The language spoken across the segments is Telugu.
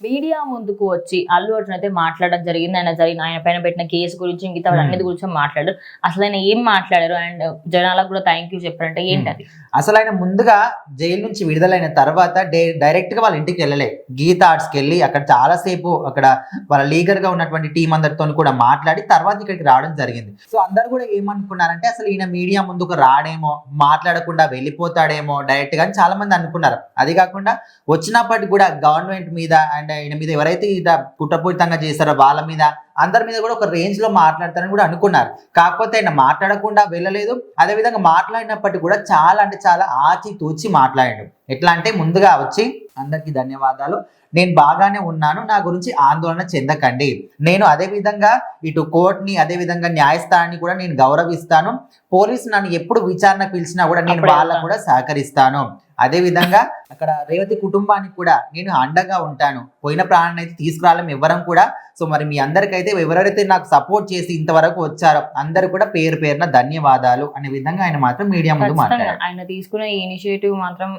మీడియా ముందుకు వచ్చి అల్లు అర్జున్ అయితే మాట్లాడడం జరిగింది. ఆయన పైన పెట్టిన కేసు గురించి, మిగతా అన్నిటి గురించి మాట్లాడారు. అసలు ఆయన ఏం మాట్లాడారు అండ్ జనాలకు కూడా థ్యాంక్ యూ చెప్పారంటే ఏంటది? అసలు ఆయన ముందుగా జైలు నుంచి విడుదలైన తర్వాత డైరెక్ట్ గా వాళ్ళ ఇంటికి వెళ్ళలే, గీత ఆర్ట్స్కి వెళ్ళి అక్కడ చాలాసేపు అక్కడ వాళ్ళ లీగల్ గా ఉన్నటువంటి టీం అందరితో కూడా మాట్లాడి తర్వాత ఇక్కడికి రావడం జరిగింది. సో అందరు కూడా ఏమనుకున్నారంటే అసలు ఈయన మీడియా ముందుకు రాడేమో, మాట్లాడకుండా వెళ్ళిపోతాడేమో డైరెక్ట్ గా చాలా మంది అనుకున్నారు. అది కాకుండా వచ్చినప్పటికి కూడా గవర్నమెంట్ మీద అండ్ ఈయన మీద ఎవరైతే కుట్రపూరితంగా చేస్తారో వాళ్ళ మీద అందరి మీద కూడా ఒక రేంజ్ లో మాట్లాడతారని కూడా అనుకున్నారు. కాకపోతే ఆయన మాట్లాడకుండా వెళ్ళలేదు. అదేవిధంగా మాట్లాడినప్పటికీ కూడా చాలా అంటే చాలా ఆచితూచి మాట్లాడాడు. ఎట్లా అంటే ముందుగా వచ్చి అందరికీ ధన్యవాదాలు, నేను బాగానే ఉన్నాను, నా గురించి ఆందోళన చెందకండి, నేను అదే విధంగా ఇటు కోర్టుని అదే విధంగా న్యాయస్థానాన్ని కూడా నేను గౌరవిస్తాను, పోలీసు నన్ను ఎప్పుడు విచారణ పిలిచినా కూడా నేను వాళ్ళకు కూడా సహకరిస్తాను, అదే విధంగా అక్కడ రేవతి కుటుంబానికి కూడా నేను అండగా ఉంటాను, పోయిన ప్రాణాన్ని అయితే తీసుకురాలేం ఎవ్వరం కూడా. సో మరి మీ అందరికైతే ఎవరైతే నాకు సపోర్ట్ చేసి ఇంతవరకు వచ్చారో అందరు కూడా పేరు పేరున ధన్యవాదాలు అనే విధంగా ఆయన మాత్రం మీడియా ముందు మాట్లాడారు. ఆయన తీసుకునే ఇనిషియేటివ్ మాత్రం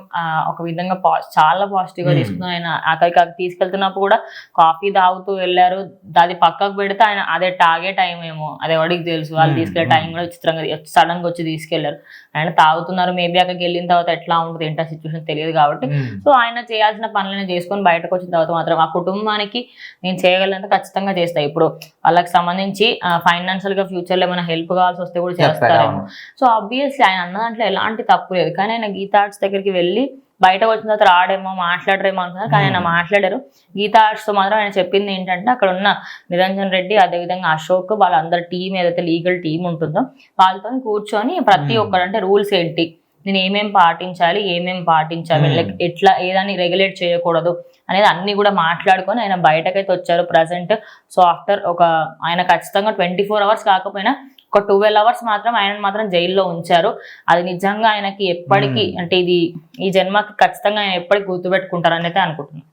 ఒక విధంగా చాలా పాజిటివ్ గా తీసుకున్నారు. ఆయన అక్కడికి తీసుకెళ్తున్నప్పుడు కూడా కాఫీ తాగుతూ వెళ్ళారు. అది పక్కకు పెడితే ఆయన అదే తాగే టైం ఏమో అది ఎవరికి తెలుసు, వాళ్ళు తీసుకెళ్లే టైం కూడా విచిత్రంగా సడన్ గా వచ్చి తీసుకెళ్లారు. ఆయన తాగుతున్నారు, మేబీ అక్కడికి వెళ్ళిన తర్వాత ఎట్లా ఉంటుంది ఏంటో సిచ్యువేషన్ తెలియదు కాబట్టి సో ఆయన చేయాల్సిన పనులను చేసుకొని బయటకు వచ్చిన తర్వాత మాత్రం ఆ కుటుంబానికి నేను చేయగలంత ఖచ్చితంగా చేస్తా. ఇప్పుడు వాళ్ళకి సంబంధించి ఫైనాన్షియల్ గా ఫ్యూచర్ లో ఏమైనా హెల్ప్ కావాల్సి వస్తే కూడా చేస్తారేమో. సో ఆబ్వియస్లీ ఆయన అన్న దాంట్లో ఎలాంటి తప్పు లేదు. కానీ ఆయన గీతా ఆర్ట్స్ దగ్గరికి వెళ్ళి బయట వచ్చిన తర్వాత రాడేమో మాట్లాడరేమో అనుకున్నారు. కానీ ఆయన మాట్లాడారు. గీతా ఆర్ట్స్ తో మాత్రం ఆయన చెప్పింది ఏంటంటే అక్కడ ఉన్న నిరంజన్ రెడ్డి అదేవిధంగా అశోక్ వాళ్ళందరి టీం ఏదైతే లీగల్ టీం ఉంటుందో వాళ్ళతో కూర్చొని ప్రతి ఒక్కరు అంటే రూల్స్ ఏంటి, నేను ఏమేం పాటించాలి లైక్ ఎట్లా ఏదాన్ని రెగ్యులేట్ చేయకూడదు అనేది అన్ని కూడా మాట్లాడుకొని ఆయన బయటకైతే వచ్చారు ప్రజెంట్. సో ఆఫ్టర్ ఆయన ఖచ్చితంగా 24 hours కాకపోయినా ఒక 12 hours మాత్రం ఆయన మాత్రం జైల్లో ఉంచారు. అది నిజంగా ఆయనకి ఎప్పటికీ అంటే ఈ జన్మకి ఖచ్చితంగా ఆయన ఎప్పటికీ గుర్తుపెట్టుకుంటారని అయితే అనుకుంటున్నాను.